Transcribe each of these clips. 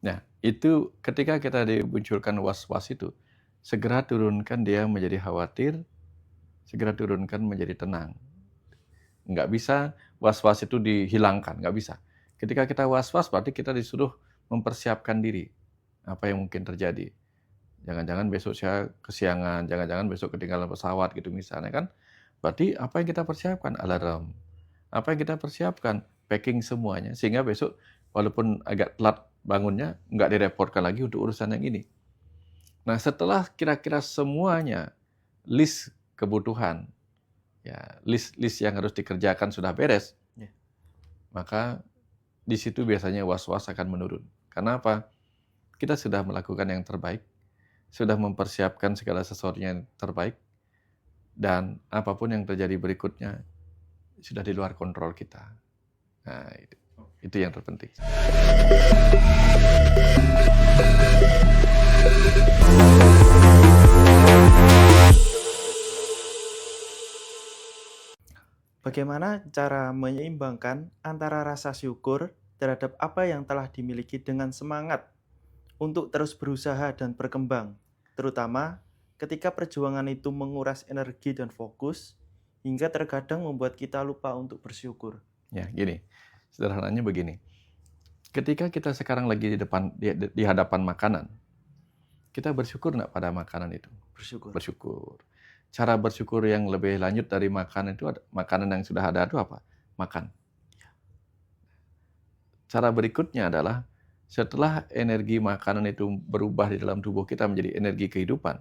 Nah, itu ketika kita dimunculkan was-was itu, segera turunkan dia menjadi khawatir, segera turunkan menjadi tenang. Nggak bisa was-was itu dihilangkan, nggak bisa. Ketika kita was-was berarti kita disuruh mempersiapkan diri, apa yang mungkin terjadi. Jangan-jangan besok saya kesiangan, jangan-jangan besok ketinggalan pesawat gitu misalnya kan. Berarti apa yang kita persiapkan? Alarm. Apa yang kita persiapkan? Packing semuanya, sehingga besok walaupun agak telat bangunnya, nggak direpotkan lagi untuk urusan yang ini. Nah, setelah kira-kira semuanya, list kebutuhan, ya list yang harus dikerjakan sudah beres, Ya. maka di situ biasanya was-was akan menurun. Karena apa? Kita sudah melakukan yang terbaik, sudah mempersiapkan segala sesuatunya yang terbaik, dan apapun yang terjadi berikutnya sudah di luar kontrol kita. Nah, itu yang terpenting. Bagaimana cara menyeimbangkan antara rasa syukur terhadap apa yang telah dimiliki dengan semangat untuk terus berusaha dan berkembang, terutama ketika perjuangan itu menguras energi dan fokus, hingga terkadang membuat kita lupa untuk bersyukur. Ya, gini. Sederhananya begini. Ketika kita sekarang lagi di hadapan makanan, kita bersyukur nggak pada makanan itu? Bersyukur. Bersyukur. Cara bersyukur yang lebih lanjut dari makanan itu, makanan yang sudah ada itu apa? Makan. Cara berikutnya adalah setelah energi makanan itu berubah di dalam tubuh kita menjadi energi kehidupan,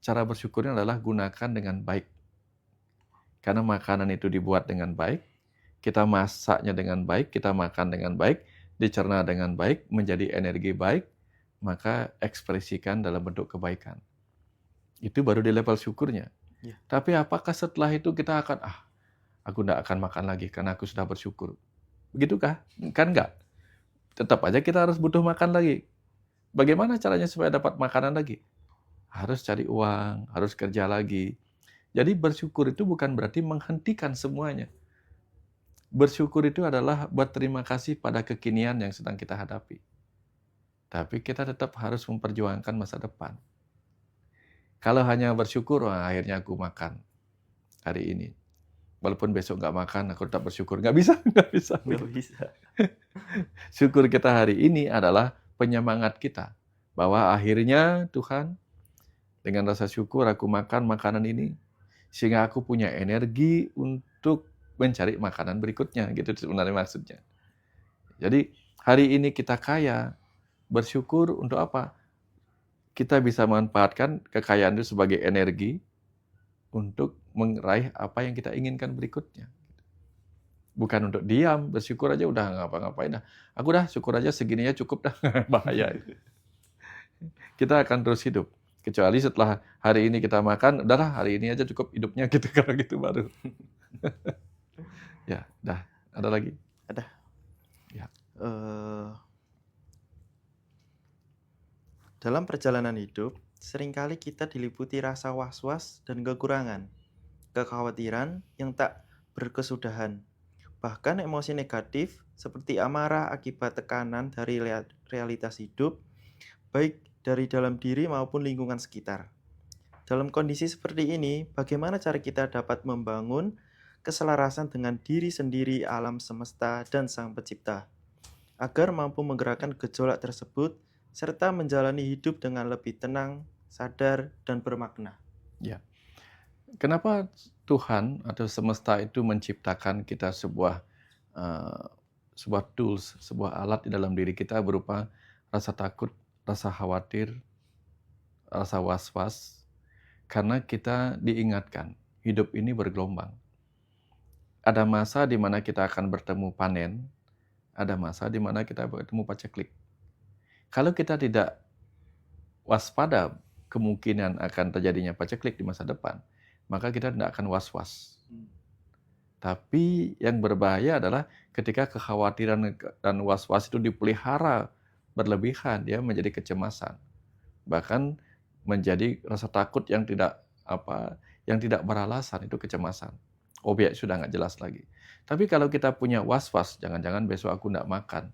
cara bersyukurnya adalah gunakan dengan baik. Karena makanan itu dibuat dengan baik, kita masaknya dengan baik, kita makan dengan baik, dicerna dengan baik, menjadi energi baik, maka ekspresikan dalam bentuk kebaikan. Itu baru di level syukurnya. Ya. Tapi apakah setelah itu kita akan, aku tidak akan makan lagi karena aku sudah bersyukur. Begitukah? Kan enggak. Tetap aja kita harus butuh makan lagi. Bagaimana caranya supaya dapat makanan lagi? Harus cari uang, harus kerja lagi. Jadi bersyukur itu bukan berarti menghentikan semuanya. Bersyukur itu adalah berterima kasih pada kekinian yang sedang kita hadapi. Tapi kita tetap harus memperjuangkan masa depan. Kalau hanya bersyukur, akhirnya aku makan hari ini. Walaupun besok nggak makan, aku tetap bersyukur. Nggak bisa, nggak bisa. Nggak bisa. Syukur kita hari ini adalah penyemangat kita. Bahwa akhirnya Tuhan, dengan rasa syukur aku makan makanan ini, sehingga aku punya energi untuk mencari makanan berikutnya. Gitu sebenarnya maksudnya. Jadi hari ini kita kaya, bersyukur untuk apa? Kita bisa memanfaatkan kekayaan itu sebagai energi untuk meraih apa yang kita inginkan berikutnya. Bukan untuk diam, bersyukur aja udah ngapa-ngapain dah. Aku dah syukur aja segininya cukup dah. Bahaya itu. Kita akan terus hidup. Kecuali setelah hari ini kita makan, udahlah hari ini aja cukup hidupnya gitu. Kalau gitu baru. Ya, dah. Ada lagi? Ada. Ya. Dalam perjalanan hidup, seringkali kita diliputi rasa was-was dan kekurangan, kekhawatiran yang tak berkesudahan. Bahkan emosi negatif seperti amarah akibat tekanan dari realitas hidup, baik dari dalam diri maupun lingkungan sekitar. Dalam kondisi seperti ini, bagaimana cara kita dapat membangun keselarasan dengan diri sendiri, alam semesta, dan Sang Pencipta, agar mampu menggerakkan gejolak tersebut serta menjalani hidup dengan lebih tenang, sadar, dan bermakna? Ya. Kenapa Tuhan atau semesta itu menciptakan kita sebuah tools, sebuah alat di dalam diri kita berupa rasa takut, rasa khawatir, rasa was-was, karena kita diingatkan hidup ini bergelombang. Ada masa di mana kita akan bertemu panen, ada masa di mana kita bertemu paceklik. Kalau kita tidak waspada kemungkinan akan terjadinya paceklik di masa depan, maka kita tidak akan was-was. Tapi yang berbahaya adalah ketika kekhawatiran dan was-was itu dipelihara berlebihan, dia menjadi kecemasan. Bahkan menjadi rasa takut yang tidak beralasan, itu kecemasan. Objek sudah nggak jelas lagi. Tapi kalau kita punya was-was, jangan-jangan besok aku nggak makan.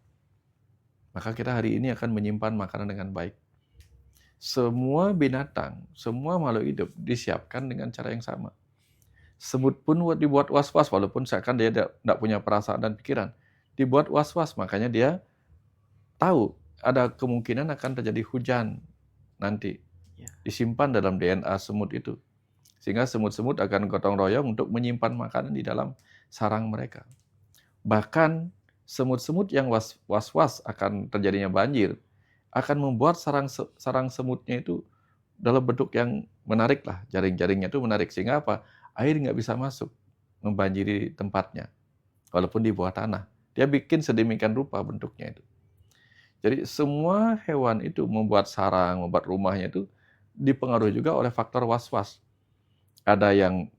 Maka kita hari ini akan menyimpan makanan dengan baik. Semua binatang, semua makhluk hidup disiapkan dengan cara yang sama. Semut pun dibuat was-was, walaupun seakan dia tidak punya perasaan dan pikiran. Dibuat was-was, makanya dia tahu ada kemungkinan akan terjadi hujan nanti. Ya. Disimpan dalam DNA semut itu. Sehingga semut-semut akan gotong royong untuk menyimpan makanan di dalam sarang mereka. Bahkan semut-semut yang was-was akan terjadinya banjir, akan membuat sarang semutnya itu dalam bentuk yang menarik lah, jaring-jaringnya itu menarik, sehingga apa? Air nggak bisa masuk, membanjiri tempatnya, walaupun di bawah tanah. Dia bikin sedemikian rupa bentuknya itu. Jadi semua hewan itu membuat sarang, membuat rumahnya itu dipengaruhi juga oleh faktor was-was. Ada yang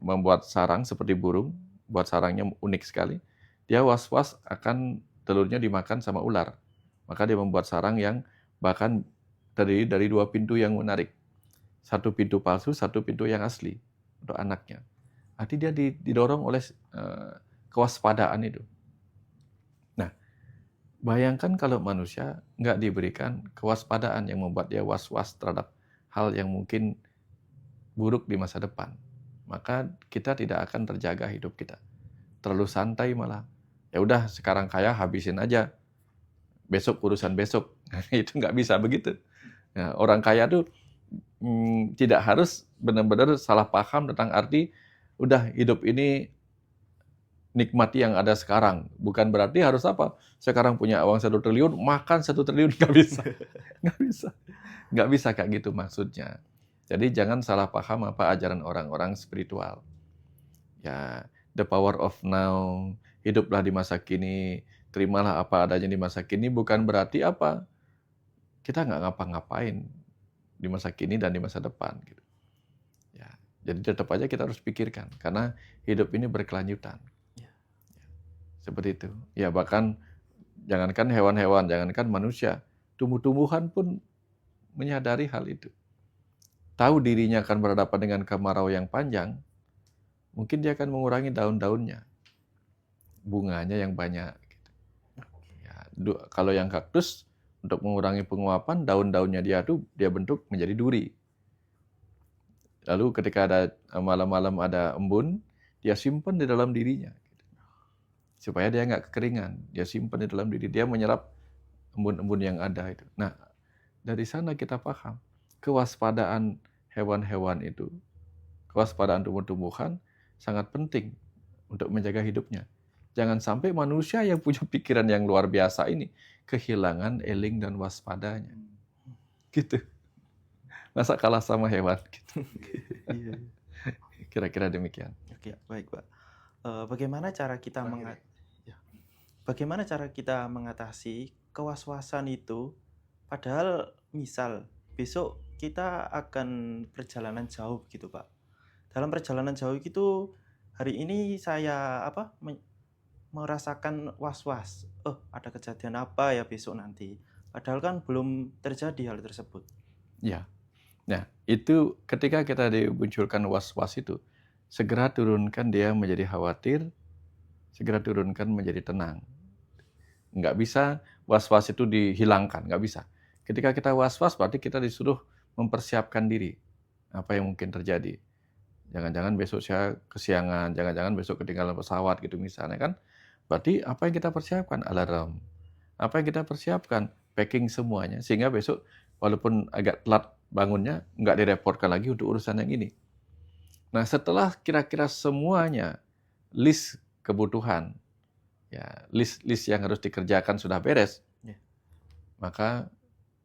membuat sarang seperti burung, buat sarangnya unik sekali. Dia was-was akan telurnya dimakan sama ular. Maka dia membuat sarang yang bahkan terdiri dari 2 pintu yang menarik. 1 pintu palsu, 1 pintu yang asli untuk anaknya. Arti dia didorong oleh kewaspadaan itu. Nah, bayangkan kalau manusia nggak diberikan kewaspadaan yang membuat dia was-was terhadap hal yang mungkin buruk di masa depan. Maka kita tidak akan terjaga hidup kita. Terlalu santai malah. Ya udah sekarang kaya habisin aja. Besok urusan besok. Itu nggak bisa begitu. Nah, orang kaya tuh tidak harus benar-benar salah paham tentang arti udah hidup ini nikmati yang ada sekarang. Bukan berarti harus apa? Sekarang punya uang 1 triliun, makan 1 triliun, nggak bisa. Nggak bisa. Nggak bisa kayak gitu maksudnya. Jadi jangan salah paham apa ajaran orang-orang spiritual. Ya, the power of now, hiduplah di masa kini, terimalah apa adanya di masa kini, bukan berarti apa? Kita nggak ngapa-ngapain di masa kini dan di masa depan. Gitu. Ya, jadi tetap aja kita harus pikirkan, karena hidup ini berkelanjutan. Ya. Seperti itu. Ya bahkan jangankan hewan-hewan, jangankan manusia, tumbuh-tumbuhan pun menyadari hal itu. Tahu dirinya akan berhadapan dengan kemarau yang panjang, mungkin dia akan mengurangi daun-daunnya, bunganya yang banyak. Gitu. Ya, kalau yang kaktus, untuk mengurangi penguapan, daun-daunnya dia bentuk menjadi duri. Lalu ketika ada malam-malam ada embun, dia simpan di dalam dirinya. Supaya dia nggak kekeringan, dia simpan di dalam diri, dia menyerap embun-embun yang ada itu. Nah, dari sana kita paham, kewaspadaan hewan-hewan itu, kewaspadaan tumbuh-tumbuhan sangat penting untuk menjaga hidupnya. Jangan sampai manusia yang punya pikiran yang luar biasa ini kehilangan eling dan waspadanya. Gitu. Masa kalah sama hewan gitu. Iya. Kira-kira demikian. Oke, baik, Pak. Bagaimana cara kita mengatasi kewaswasan itu? Padahal misal besok kita akan perjalanan jauh gitu, Pak. Dalam perjalanan jauh itu hari ini saya merasakan was-was. Oh, ada kejadian apa ya besok nanti? Padahal kan belum terjadi hal tersebut. Ya. Nah, itu ketika kita dimunculkan was-was itu, segera turunkan dia menjadi khawatir, segera turunkan menjadi tenang. Nggak bisa was-was itu dihilangkan, nggak bisa. Ketika kita was-was berarti kita disuruh mempersiapkan diri. Apa yang mungkin terjadi. Jangan-jangan besok saya kesiangan, jangan-jangan besok ketinggalan pesawat gitu misalnya kan. Berarti apa yang kita persiapkan? Alarm. Apa yang kita persiapkan? Packing semuanya. Sehingga besok walaupun agak telat bangunnya, nggak direpotkan lagi untuk urusan yang ini. Nah setelah kira-kira semuanya, list kebutuhan, ya list yang harus dikerjakan sudah beres, Ya. maka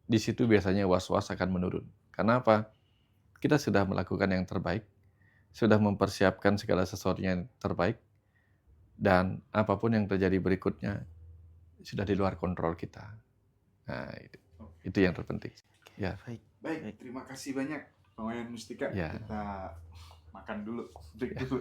di situ biasanya was-was akan menurun. Karena apa? Kita sudah melakukan yang terbaik, sudah mempersiapkan segala sesuatunya yang terbaik, dan apapun yang terjadi berikutnya sudah di luar kontrol kita. Nah, itu yang terpenting. Ya. Baik, terima kasih banyak Pak Wayan Mustika. Ya. Kita makan dulu, break dulu.